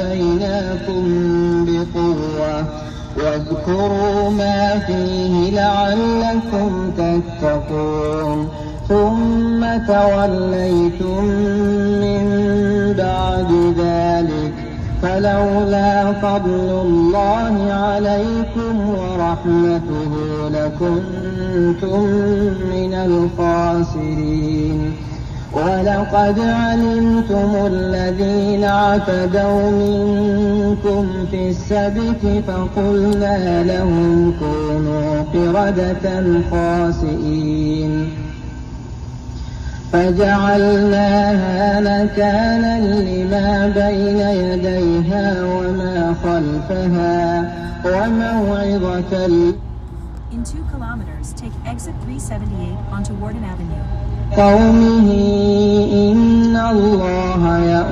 آتيناكم بقوة واذكروا ما فيه لعلكم تتقون ثم توليتم من بعد ذلك فلولا فضل الله عليكم ورحمته لكنتم من الخاسرين ولقد علمتم الذين اعتدوا منكم في السبت فقلنا لهم كونوا قردة خاسئين فجعلناها نكالا لما بين يديها وما خلفها وموعظة In 2 kilometers, take exit 378 onto Warden Avenue. قومه إن الله